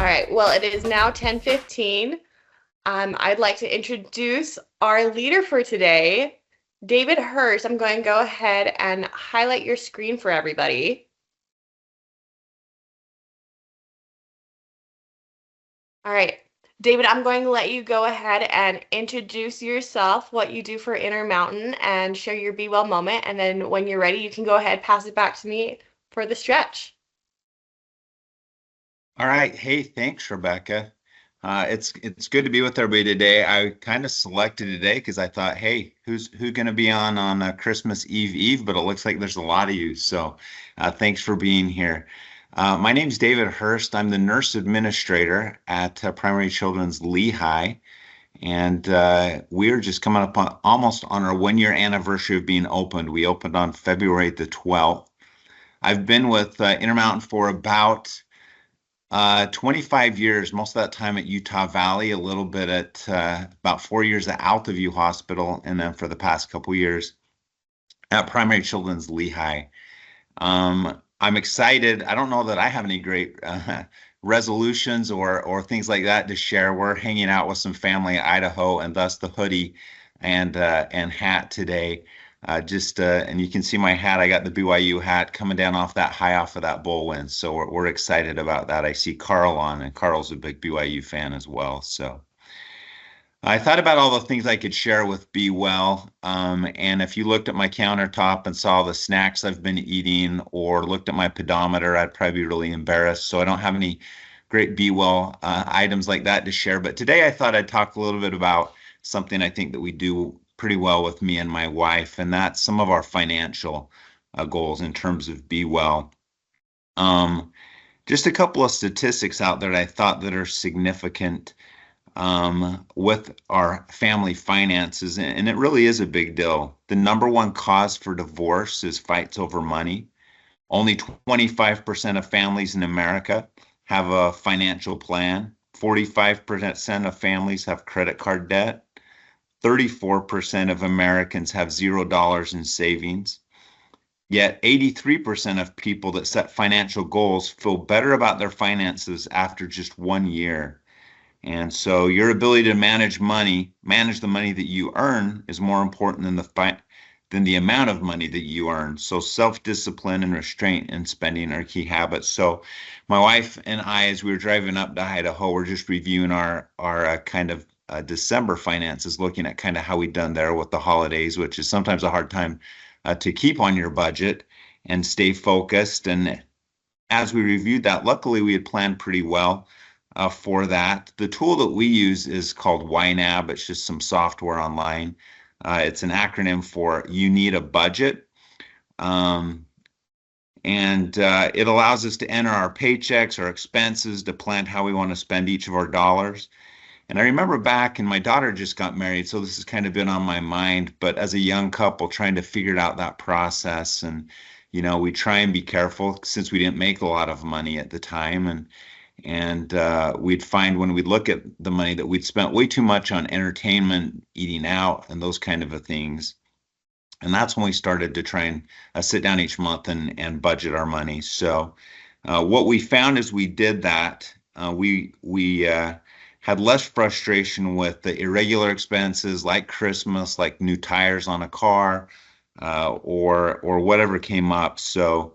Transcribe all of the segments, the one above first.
right, well, it is now 10:15. I'd like to introduce our leader for today, David Hurst. I'm going to go ahead and highlight your screen for everybody. All right, David, I'm going to let you go ahead and introduce yourself, what you do for Intermountain, and share your Be Well moment. And then when you're ready, you can go ahead, pass it back to me for the stretch. All right. Hey, thanks, Rebecca. It's good to be with everybody today. I kind of selected today because I thought, hey, who's going to be on Christmas Eve? But it looks like there's a lot of you. So thanks for being here. My name's David Hurst. I'm the nurse administrator at Primary Children's Lehi, and we're just coming up on almost on our 1 year anniversary of being opened. We opened on February the 12th. I've been with Intermountain for about 25 years, most of that time at Utah Valley, a little bit at about 4 years at Altaview Hospital, and then for the past couple years at Primary Children's Lehi. I'm excited. I don't know that I have any great resolutions or things like that to share. We're hanging out with some family in Idaho, and thus the hoodie and hat today. And you can see my hat. I got the BYU hat coming down off that high off of that bowl win. So we're excited about that. I see Carl on, and Carl's a big BYU fan as well. So I thought about all the things I could share with Be Well. And if you looked at my countertop and saw the snacks I've been eating or looked at my pedometer, I'd probably be really embarrassed. So I don't have any great Be Well items like that to share. But today I thought I'd talk a little bit about something I think that we do pretty well with me and my wife, and that's some of our financial goals in terms of Be Well. Um, just a couple of statistics out there that I thought that are significant with our family finances, and it really is a big deal. The number one cause for divorce is fights over money. Only 25% of families in America have a financial plan. 45% of families have credit card debt. 34% of Americans have $0 in savings. Yet 83% of people that set financial goals feel better about their finances after just 1 year. And so your ability to manage the money that you earn is more important than the amount of money that you earn. So self-discipline and restraint in spending are key habits. So my wife and I, as we were driving up to Idaho, we're just reviewing our kind of December finances, looking at kind of how we done there with the holidays, which is sometimes a hard time to keep on your budget and stay focused. And as we reviewed that, luckily we had planned pretty well for that. The tool that we use is called YNAB. It's just some software online. It's an acronym for You Need a Budget. And it allows us to enter our paychecks, our expenses, to plan how we want to spend each of our dollars. And I remember back, and my daughter just got married, so this has kind of been on my mind, but as a young couple trying to figure out that process, and we try and be careful since we didn't make a lot of money at the time, and we'd find when we'd look at the money that we'd spent way too much on entertainment, eating out, and those kind of things. And that's when we started to try and sit down each month and budget our money. So what we found as we did that, we had less frustration with the irregular expenses like Christmas, like new tires on a car, or whatever came up. So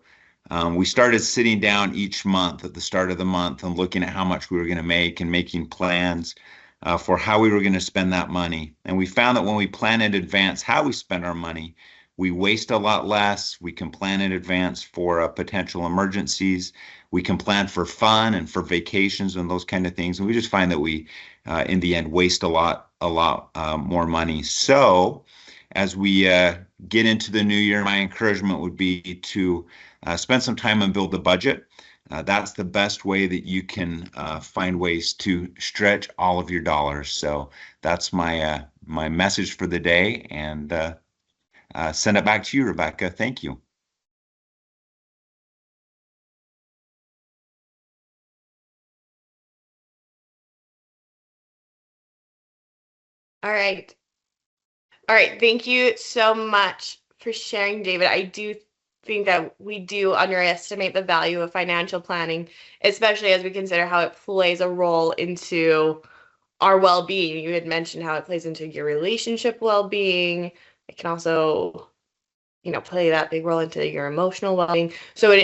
we started sitting down each month at the start of the month and looking at how much we were going to make and making plans for how we were going to spend that money. And we found that when we plan in advance how we spend our money, we waste a lot less. We can plan in advance for potential emergencies. We can plan for fun and for vacations and those kind of things. And we just find that we, in the end, waste a lot more money. So as we get into the new year, my encouragement would be to spend some time and build a budget. That's the best way that you can find ways to stretch all of your dollars. So that's my message for the day, and send it back to you, Rebecca. Thank you. All right. All right. Thank you so much for sharing, David. I do think that we do underestimate the value of financial planning, especially as we consider how it plays a role into our well-being. You had mentioned how it plays into your relationship well-being. It can also, play that big role into your emotional well-being. So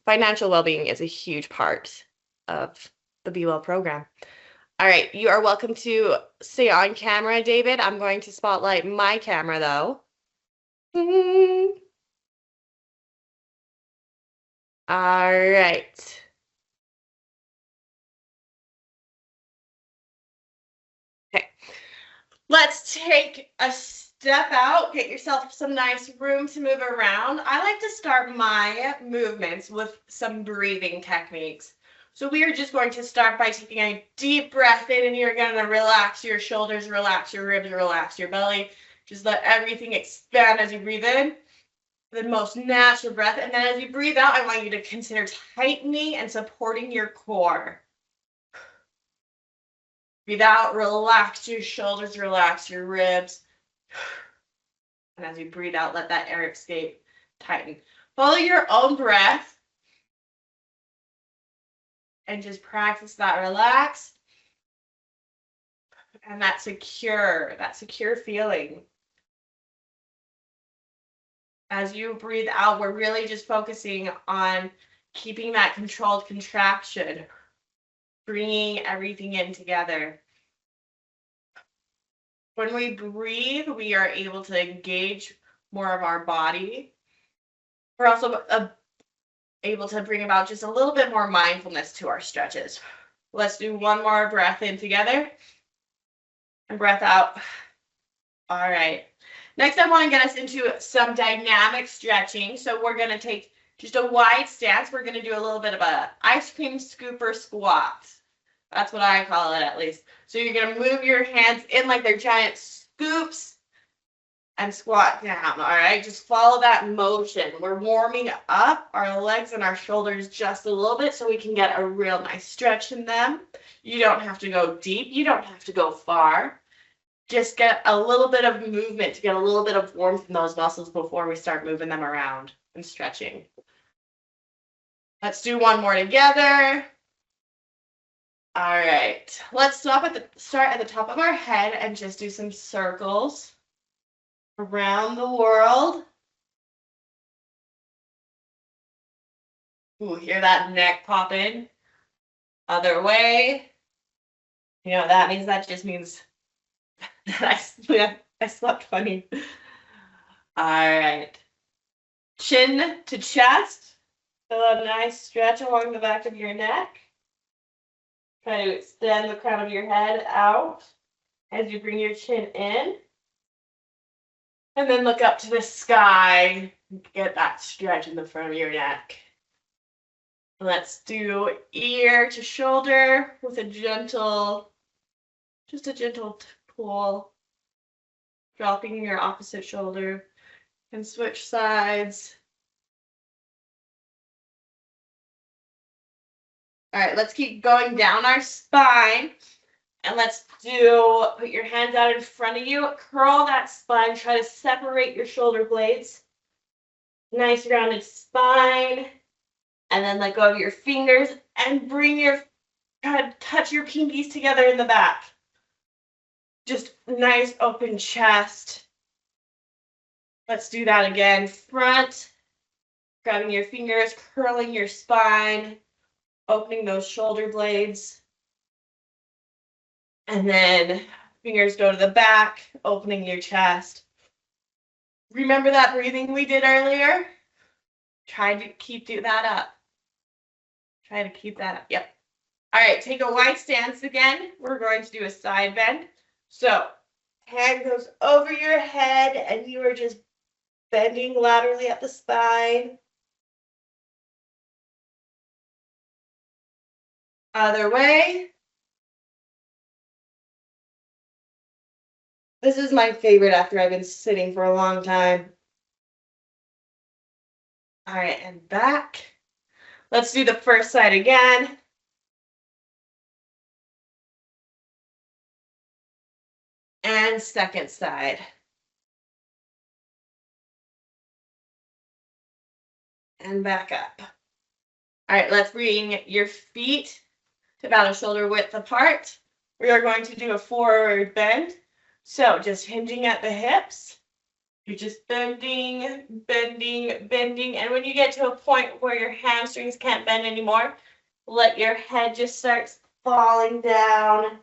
financial well-being is a huge part of the Be Well program. All right, you are welcome to stay on camera, David. I'm going to spotlight my camera though. All right. Okay. Let's take a step out, get yourself some nice room to move around. I like to start my movements with some breathing techniques. So we are just going to start by taking a deep breath in, and you're going to relax your shoulders, relax your ribs, relax your belly. Just let everything expand as you breathe in. The most natural breath. And then as you breathe out, I want you to consider tightening and supporting your core. Breathe out, relax your shoulders, relax your ribs. And as you breathe out, let that air escape, tighten. Follow your own breath. And just practice that relax. And that secure feeling. As you breathe out, we're really just focusing on keeping that controlled contraction, bringing everything in together. When we breathe, we are able to engage more of our body. We're also able to bring about just a little bit more mindfulness to our stretches. Let's do one more breath in together and breath out. All right. Next, I want to get us into some dynamic stretching. So we're going to take just a wide stance. We're going to do a little bit of a ice cream scooper squat. That's what I call it, at least. So you're going to move your hands in like they're giant scoops and squat down. All right, just follow that motion. We're warming up our legs and our shoulders just a little bit so we can get a real nice stretch in them. You don't have to go deep. You don't have to go far. Just get a little bit of movement to get a little bit of warmth in those muscles before we start moving them around and stretching. Let's do one more together. All right, let's start at the top of our head and just do some circles around the world. Ooh, hear that neck pop in? Other way. You know what that means? That just means that I slept funny. All right. Chin to chest. Feel a nice stretch along the back of your neck. Try to extend the crown of your head out as you bring your chin in. And then look up to the sky. Get that stretch in the front of your neck. Let's do ear to shoulder with a gentle pull. Dropping your opposite shoulder and switch sides. All right, let's keep going down our spine. And let's put your hands out in front of you. Curl that spine. Try to separate your shoulder blades. Nice rounded spine. And then let go of your fingers and try to touch your pinkies together in the back. Just nice open chest. Let's do that again. Front, grabbing your fingers, curling your spine, opening those shoulder blades. And then fingers go to the back, opening your chest. Remember that breathing we did earlier? Try to keep that up. Yep. All right, take a wide stance again. We're going to do a side bend. So hand goes over your head and you are just bending laterally at the spine. Other way. This is my favorite after I've been sitting for a long time. All right, and back. Let's do the first side again. And second side. and back up. All right, let's bring your feet to about a shoulder width apart. We are going to do a forward bend. So just hinging at the hips. You're just bending, bending, bending. And when you get to a point where your hamstrings can't bend anymore, let your head just start falling down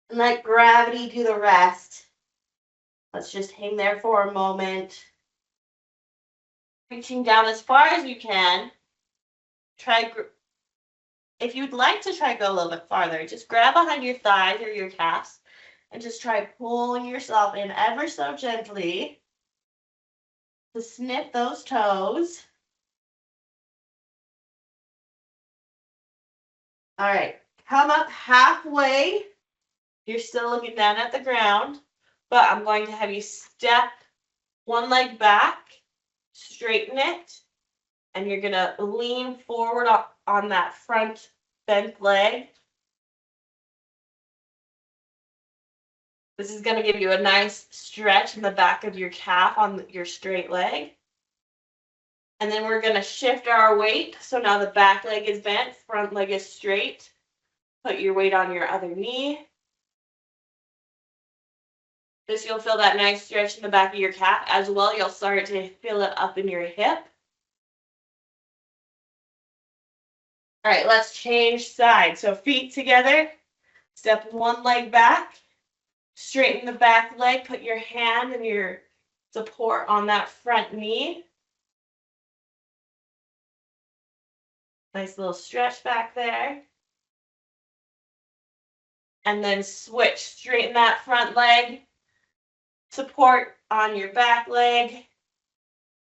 and let gravity do the rest. Let's just hang there for a moment. Reaching down as far as you can. If you'd like to try go a little bit farther, just grab behind your thighs or your calves and just try pulling yourself in ever so gently to snip those toes. All right, come up halfway. You're still looking down at the ground, but I'm going to have you step one leg back, straighten it, and you're gonna lean forward on that front bent leg. This is gonna give you a nice stretch in the back of your calf on your straight leg. And then we're gonna shift our weight. So now the back leg is bent, front leg is straight. Put your weight on your other knee. This, you'll feel that nice stretch in the back of your calf. As well, you'll start to feel it up in your hip. All right, let's change sides. So feet together, step one leg back, straighten the back leg, put your hand and your support on that front knee. Nice little stretch back there. And then switch, straighten that front leg, support on your back leg.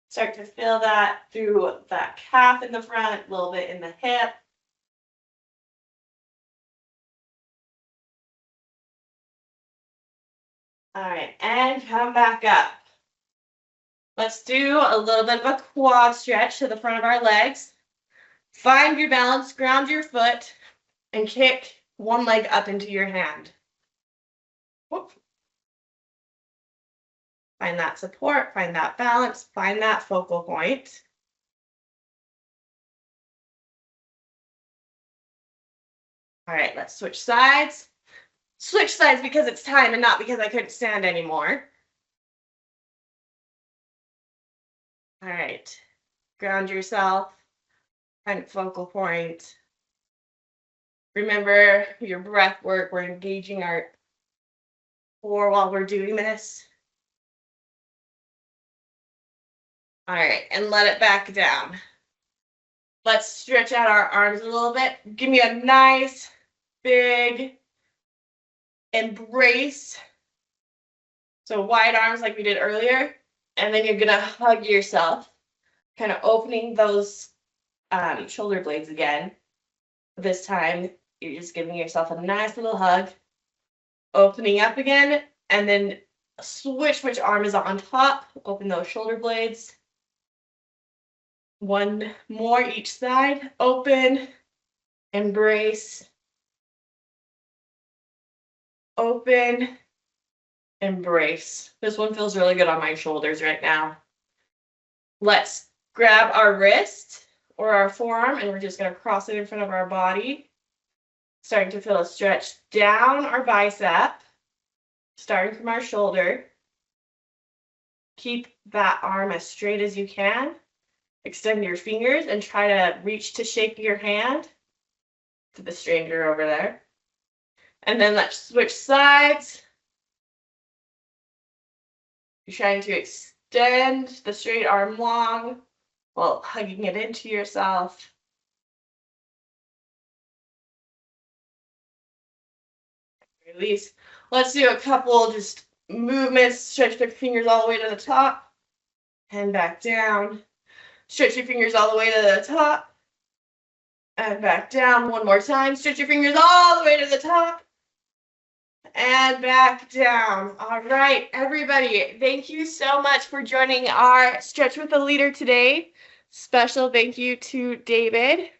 Start to feel that through that calf in the front, a little bit in the hip. All right, and come back up. Let's do a little bit of a quad stretch to the front of our legs. Find your balance, ground your foot, and kick one leg up into your hand. Whoop. Find that support, find that balance, find that focal point. All right, let's switch sides. Switch sides because it's time and not because I couldn't stand anymore. All right, ground yourself, find focal point. Remember your breath work. We're engaging our core while we're doing this. All right, and let it back down. Let's stretch out our arms a little bit. Give me a nice big embrace. So wide arms like we did earlier. And then you're gonna hug yourself, kind of opening those shoulder blades again. This time, you're just giving yourself a nice little hug, opening up again, and then switch which arm is on top. Open those shoulder blades. One more each side. Open, embrace, open, embrace. This one feels really good on my shoulders right now. Let's grab our wrist or our forearm, and we're just going to cross it in front of our body. Starting to feel a stretch down our bicep, starting from our shoulder. Keep that arm as straight as you can. Extend your fingers and try to reach to shake your hand to the stranger over there. And then let's switch sides. You're trying to extend the straight arm long while hugging it into yourself. Release. Let's do a couple just movements. Stretch the fingers all the way to the top and back down. Stretch your fingers all the way to the top and back down. One more time. Stretch your fingers all the way to the top and back down. All right, everybody, thank you so much for joining our Stretch with the Leader today. Special thank you to David.